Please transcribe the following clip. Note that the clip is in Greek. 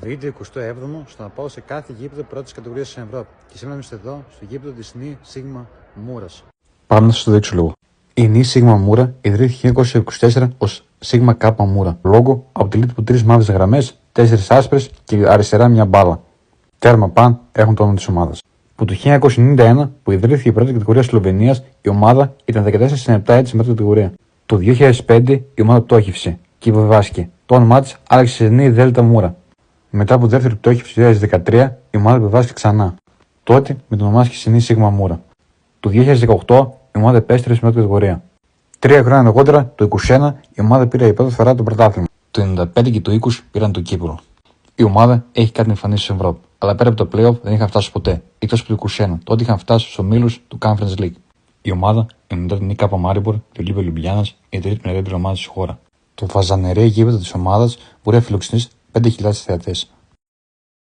Βίντεο 27ο στο να πάω σε κάθε γήπεδο πρώτη κατηγορία στην Ευρώπη. Και σήμερα είμαστε εδώ, στο γήπεδο της Νη Σίγμα Μούρας. Πάμε να σας το δείξω λίγο. Η Νη Σίγμα Μούρα ιδρύθηκε 1924 ως Σίγμα Κάπα Μούρα. Λόγο αποτελείται από 3 μαύρες γραμμές, 4 άσπρες και αριστερά μια μπάλα. Τέρμα παν έχουν το όνομα της ομάδας. Από το 1991 που ιδρύθηκε η πρώτη κατηγορία Σλοβενίας, η ομάδα ήταν 14 στην 7 έτη στην πρώτη κατηγορία. Το 2005 η ομάδα πτώχευσε και υποβιβάστηκε. Το όνομά της άλλαξε σε Νη Δέλτα Μούρα. Μετά από τη δεύτερη πτώχευση του 2013, η ομάδα υποβιβάστηκε ξανά. Τότε μετονομάστηκε σε Νη Σίγμα Μούρα. Το 2018 η ομάδα επέστρεψε στην πρώτη κατηγορία. 3 χρόνια αργότερα, το 2021, η ομάδα πήρε για πρώτη φορά το πρωτάθλημα. Το 95 και το 20 πήραν το κύπελλο. Η ομάδα έχει κάτι εμφανίσει στην Ευρώπη, αλλά πέρα από το playoff δεν είχαν φτάσει ποτέ, εκτός από το 2021. Τότε είχαν φτάσει στους ομίλους του Conference League. Η ομάδα, μετά την Νίκα Μάριμπορ και ο Λίβε Λιουμπλιάνας, η τρίτη μεγαλύτερη ομάδα στη χώρα. Το φαζανερέ γήπεδο της ομάδας μπορεί να φιλοξενήσει 5.000 θεατές.